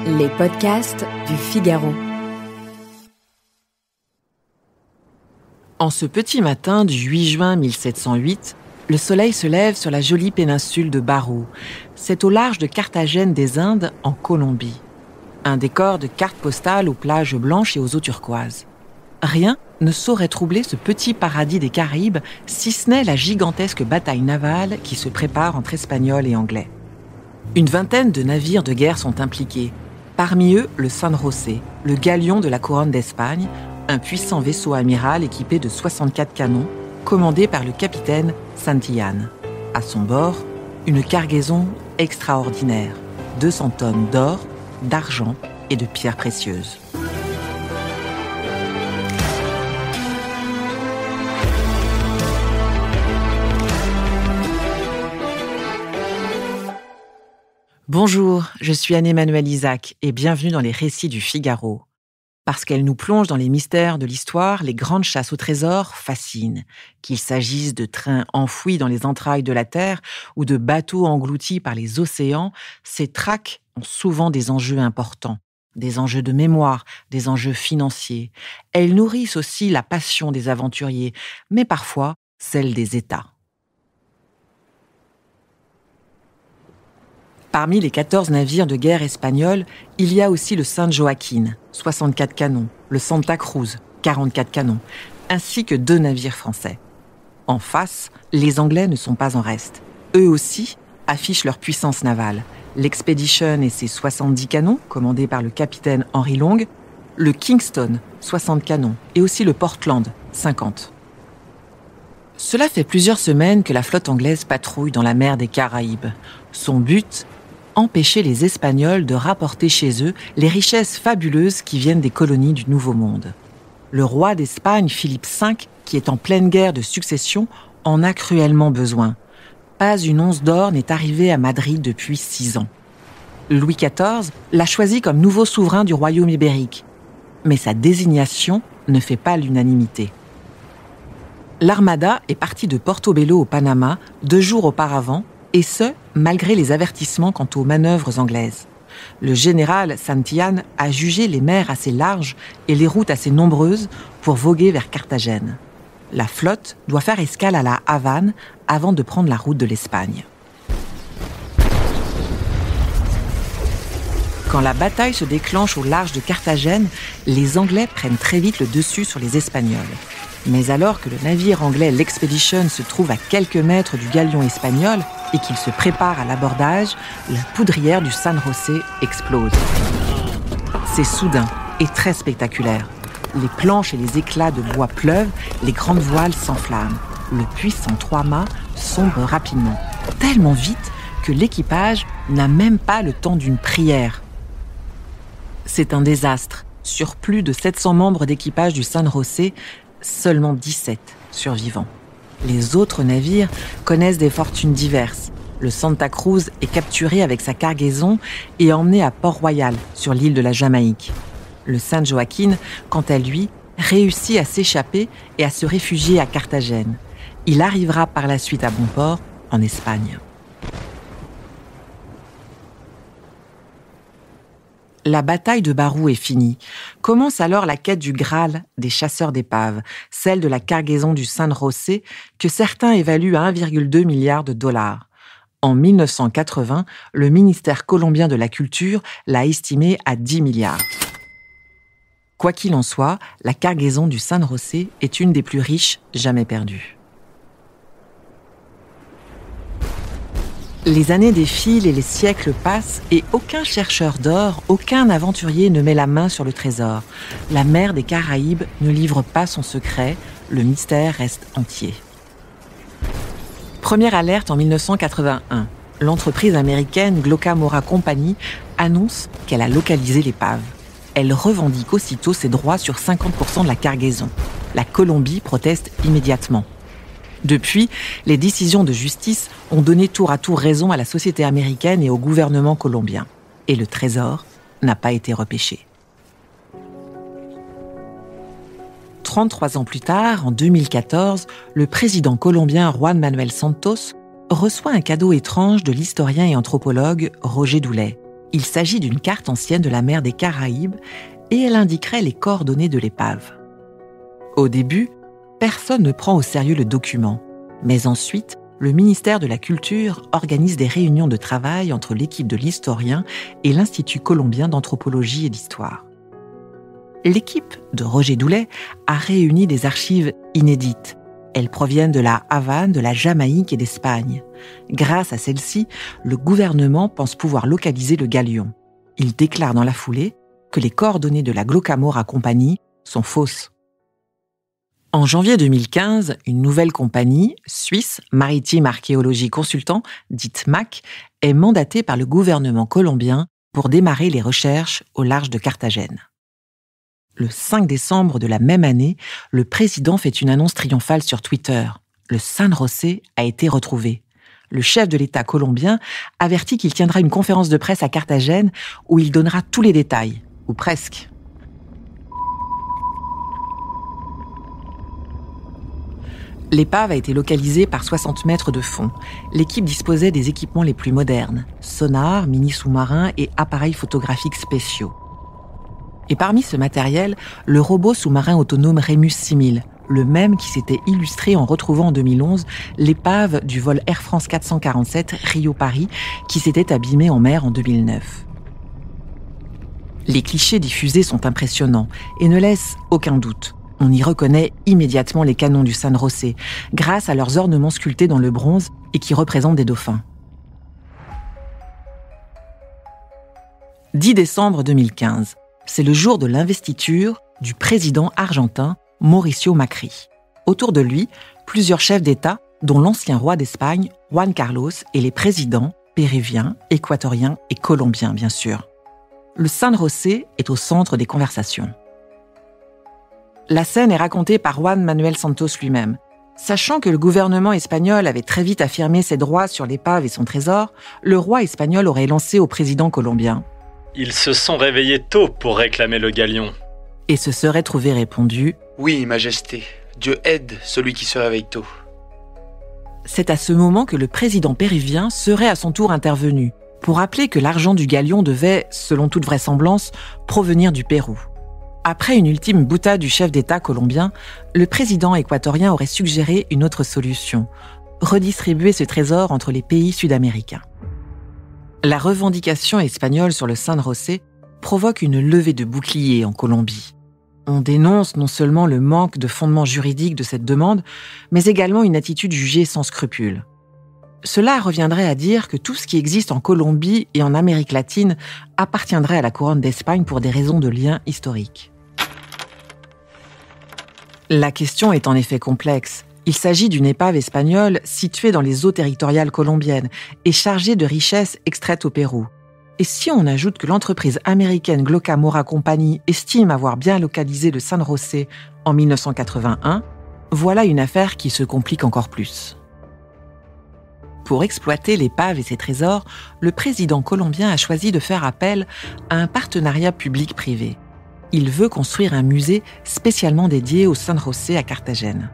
Les podcasts du Figaro. En ce petit matin du 8 juin 1708, le soleil se lève sur la jolie péninsule de Barú. C'est au large de Carthagène des Indes, en Colombie. Un décor de cartes postales aux plages blanches et aux eaux turquoises. Rien ne saurait troubler ce petit paradis des Caraïbes, si ce n'est la gigantesque bataille navale qui se prépare entre Espagnols et Anglais. Une vingtaine de navires de guerre sont impliqués. Parmi eux, le San José, le galion de la couronne d'Espagne, un puissant vaisseau amiral équipé de 64 canons, commandé par le capitaine Santillán. À son bord, une cargaison extraordinaire, 200 tonnes d'or, d'argent et de pierres précieuses. Bonjour, je suis Anne-Emmanuelle Isaac et bienvenue dans les récits du Figaro. Parce qu'elle nous plonge dans les mystères de l'histoire, les grandes chasses au trésor fascinent. Qu'il s'agisse de trains enfouis dans les entrailles de la Terre ou de bateaux engloutis par les océans, ces traques ont souvent des enjeux importants. Des enjeux de mémoire, des enjeux financiers. Elles nourrissent aussi la passion des aventuriers, mais parfois celle des États. Parmi les 14 navires de guerre espagnols, il y a aussi le San Joaquín, 64 canons, le Santa Cruz, 44 canons, ainsi que 2 navires français. En face, les Anglais ne sont pas en reste. Eux aussi affichent leur puissance navale. L'Expedition et ses 70 canons, commandés par le capitaine Henry Long, le Kingston, 60 canons, et aussi le Portland, 50. Cela fait plusieurs semaines que la flotte anglaise patrouille dans la mer des Caraïbes. Son but ? Empêcher les Espagnols de rapporter chez eux les richesses fabuleuses qui viennent des colonies du Nouveau Monde. Le roi d'Espagne, Philippe V, qui est en pleine guerre de succession, en a cruellement besoin. Pas une once d'or n'est arrivée à Madrid depuis 6 ans. Louis XIV l'a choisi comme nouveau souverain du royaume ibérique. Mais sa désignation ne fait pas l'unanimité. L'Armada est partie de Portobello au Panama 2 jours auparavant, et ce, malgré les avertissements quant aux manœuvres anglaises. Le général Santillán a jugé les mers assez larges et les routes assez nombreuses pour voguer vers Carthagène. La flotte doit faire escale à la Havane avant de prendre la route de l'Espagne. Quand la bataille se déclenche au large de Carthagène, les Anglais prennent très vite le dessus sur les Espagnols. Mais alors que le navire anglais l'Expedition se trouve à quelques mètres du galion espagnol et qu'il se prépare à l'abordage, la poudrière du San José explose. C'est soudain et très spectaculaire. Les planches et les éclats de bois pleuvent, les grandes voiles s'enflamment. Le puissant 3-mâts sombre rapidement, tellement vite que l'équipage n'a même pas le temps d'une prière. C'est un désastre. Sur plus de 700 membres d'équipage du San José, seulement 17 survivants. Les autres navires connaissent des fortunes diverses. Le Santa Cruz est capturé avec sa cargaison et emmené à Port-Royal, sur l'île de la Jamaïque. Le San Joaquín, quant à lui, réussit à s'échapper et à se réfugier à Carthagène. Il arrivera par la suite à bon port, en Espagne. La bataille de Barú est finie. Commence alors la quête du Graal des chasseurs d'épaves, celle de la cargaison du San José que certains évaluent à 1,2 milliard de dollars. En 1980, le ministère colombien de la Culture l'a estimée à 10 milliards. Quoi qu'il en soit, la cargaison du San José est une des plus riches jamais perdues. Les années défilent et les siècles passent et aucun chercheur d'or, aucun aventurier ne met la main sur le trésor. La mer des Caraïbes ne livre pas son secret, le mystère reste entier. Première alerte en 1981. L'entreprise américaine Glauca Mora Company annonce qu'elle a localisé l'épave. Elle revendique aussitôt ses droits sur 50% de la cargaison. La Colombie proteste immédiatement. Depuis, les décisions de justice ont donné tour à tour raison à la société américaine et au gouvernement colombien. Et le trésor n'a pas été repêché. 33 ans plus tard, en 2014, le président colombien Juan Manuel Santos reçoit un cadeau étrange de l'historien et anthropologue Roger Doulet. Il s'agit d'une carte ancienne de la mer des Caraïbes et elle indiquerait les coordonnées de l'épave. Au début, personne ne prend au sérieux le document, mais ensuite, le ministère de la Culture organise des réunions de travail entre l'équipe de l'historien et l'Institut colombien d'anthropologie et d'histoire. L'équipe de Roger Doulet a réuni des archives inédites. Elles proviennent de la Havane, de la Jamaïque et d'Espagne. Grâce à celles-ci, le gouvernement pense pouvoir localiser le galion. Il déclare dans la foulée que les coordonnées de la Glocamora Company sont fausses. En janvier 2015, une nouvelle compagnie, suisse, Maritime Archéologie Consultant, dite MAC, est mandatée par le gouvernement colombien pour démarrer les recherches au large de Carthagène. Le 5 décembre de la même année, le président fait une annonce triomphale sur Twitter. Le San José a été retrouvé. Le chef de l'État colombien avertit qu'il tiendra une conférence de presse à Carthagène où il donnera tous les détails, ou presque. L'épave a été localisée par 60 mètres de fond. L'équipe disposait des équipements les plus modernes, sonars, mini-sous-marins et appareils photographiques spéciaux. Et parmi ce matériel, le robot sous-marin autonome Remus 6000, le même qui s'était illustré en retrouvant en 2011 l'épave du vol Air France 447 Rio-Paris qui s'était abîmée en mer en 2009. Les clichés diffusés sont impressionnants et ne laissent aucun doute. On y reconnaît immédiatement les canons du San José, grâce à leurs ornements sculptés dans le bronze et qui représentent des dauphins. 10 décembre 2015, c'est le jour de l'investiture du président argentin Mauricio Macri. Autour de lui, plusieurs chefs d'État, dont l'ancien roi d'Espagne, Juan Carlos, et les présidents péruviens, équatoriens et colombiens, bien sûr. Le San José est au centre des conversations. La scène est racontée par Juan Manuel Santos lui-même. Sachant que le gouvernement espagnol avait très vite affirmé ses droits sur l'épave et son trésor, le roi espagnol aurait lancé au président colombien « Ils se sont réveillés tôt pour réclamer le galion. » Et se serait trouvé répondu « Oui, Majesté, Dieu aide celui qui se réveille tôt. » C'est à ce moment que le président péruvien serait à son tour intervenu pour rappeler que l'argent du galion devait, selon toute vraisemblance, provenir du Pérou. Après une ultime boutade du chef d'État colombien, le président équatorien aurait suggéré une autre solution, redistribuer ce trésor entre les pays sud-américains. La revendication espagnole sur le San José provoque une levée de boucliers en Colombie. On dénonce non seulement le manque de fondement juridique de cette demande, mais également une attitude jugée sans scrupules. Cela reviendrait à dire que tout ce qui existe en Colombie et en Amérique latine appartiendrait à la couronne d'Espagne pour des raisons de lien historique. La question est en effet complexe. Il s'agit d'une épave espagnole située dans les eaux territoriales colombiennes et chargée de richesses extraites au Pérou. Et si on ajoute que l'entreprise américaine Glocamora Company estime avoir bien localisé le San José en 1981, voilà une affaire qui se complique encore plus. Pour exploiter l'épave et ses trésors, le président colombien a choisi de faire appel à un partenariat public-privé. Il veut construire un musée spécialement dédié au San José à Carthagène.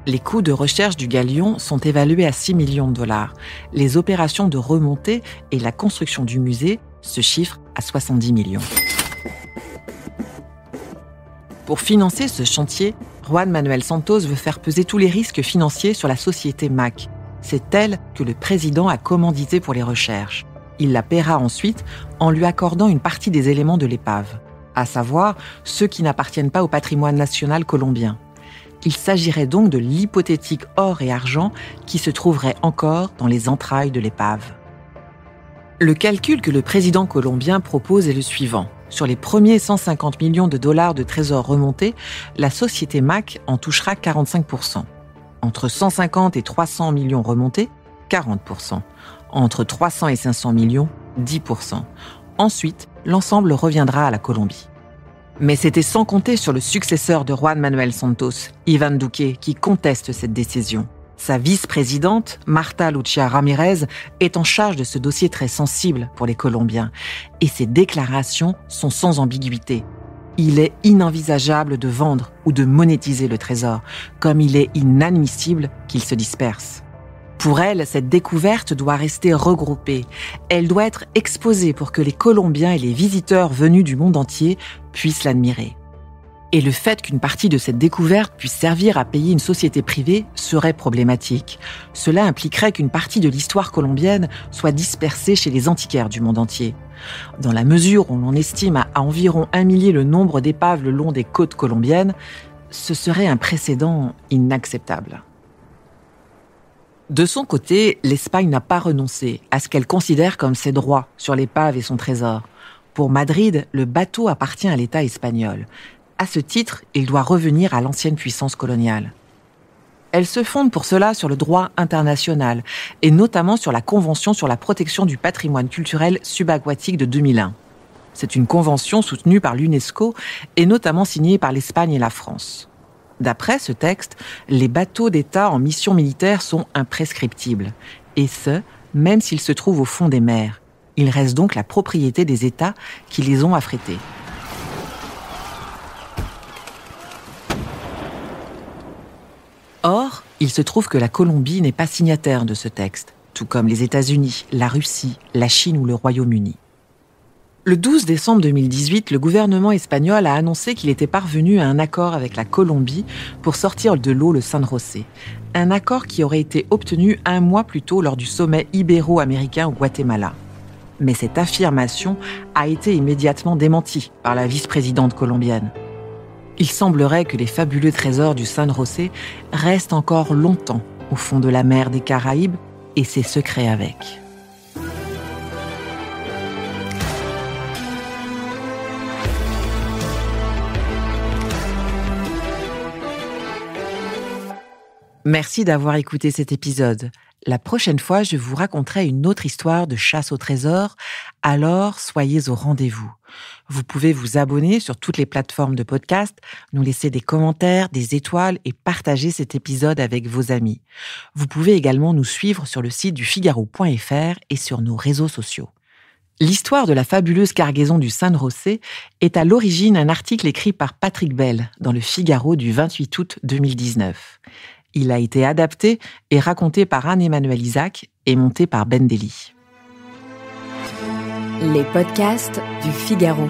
Les coûts de recherche du galion sont évalués à 6 millions de dollars. Les opérations de remontée et la construction du musée se chiffrent à 70 millions. Pour financer ce chantier, Juan Manuel Santos veut faire peser tous les risques financiers sur la société MAC. C'est elle que le président a commandité pour les recherches. Il la paiera ensuite en lui accordant une partie des éléments de l'épave, à savoir ceux qui n'appartiennent pas au patrimoine national colombien. Il s'agirait donc de l'hypothétique or et argent qui se trouverait encore dans les entrailles de l'épave. Le calcul que le président colombien propose est le suivant. Sur les premiers 150 millions de dollars de trésors remontés, la société MAC en touchera 45%. Entre 150 et 300 millions remontés, 40%. Entre 300 et 500 millions, 10%. Ensuite, l'ensemble reviendra à la Colombie. Mais c'était sans compter sur le successeur de Juan Manuel Santos, Iván Duque, qui conteste cette décision. Sa vice-présidente, Marta Lucía Ramírez, est en charge de ce dossier très sensible pour les Colombiens. Et ses déclarations sont sans ambiguïté. Il est inenvisageable de vendre ou de monétiser le trésor, comme il est inadmissible qu'il se disperse. Pour elle, cette découverte doit rester regroupée. Elle doit être exposée pour que les Colombiens et les visiteurs venus du monde entier puissent l'admirer. Et le fait qu'une partie de cette découverte puisse servir à payer une société privée serait problématique. Cela impliquerait qu'une partie de l'histoire colombienne soit dispersée chez les antiquaires du monde entier. Dans la mesure où l'on estime à environ 1 millier le nombre d'épaves le long des côtes colombiennes, ce serait un précédent inacceptable. De son côté, l'Espagne n'a pas renoncé à ce qu'elle considère comme ses droits sur l'épave et son trésor. Pour Madrid, le bateau appartient à l'État espagnol. À ce titre, il doit revenir à l'ancienne puissance coloniale. Elle se fonde pour cela sur le droit international, et notamment sur la Convention sur la protection du patrimoine culturel subaquatique de 2001. C'est une convention soutenue par l'UNESCO et notamment signée par l'Espagne et la France. D'après ce texte, les bateaux d'État en mission militaire sont imprescriptibles, et ce, même s'ils se trouvent au fond des mers. Ils restent donc la propriété des États qui les ont affrétés. Or, il se trouve que la Colombie n'est pas signataire de ce texte, tout comme les États-Unis, la Russie, la Chine ou le Royaume-Uni. Le 12 décembre 2018, le gouvernement espagnol a annoncé qu'il était parvenu à un accord avec la Colombie pour sortir de l'eau le San José. Un accord qui aurait été obtenu 1 mois plus tôt lors du sommet ibéro-américain au Guatemala. Mais cette affirmation a été immédiatement démentie par la vice-présidente colombienne. Il semblerait que les fabuleux trésors du San José restent encore longtemps au fond de la mer des Caraïbes et ses secrets avec. Merci d'avoir écouté cet épisode. La prochaine fois, je vous raconterai une autre histoire de chasse au trésor, alors soyez au rendez-vous. Vous pouvez vous abonner sur toutes les plateformes de podcast, nous laisser des commentaires, des étoiles et partager cet épisode avec vos amis. Vous pouvez également nous suivre sur le site du Figaro.fr et sur nos réseaux sociaux. L'histoire de la fabuleuse cargaison du San José est à l'origine un article écrit par Patrick Bell dans le Figaro du 28 août 2019. Il a été adapté et raconté par Anne-Emmanuelle Isaac et monté par Ben Dely. Les podcasts du Figaro.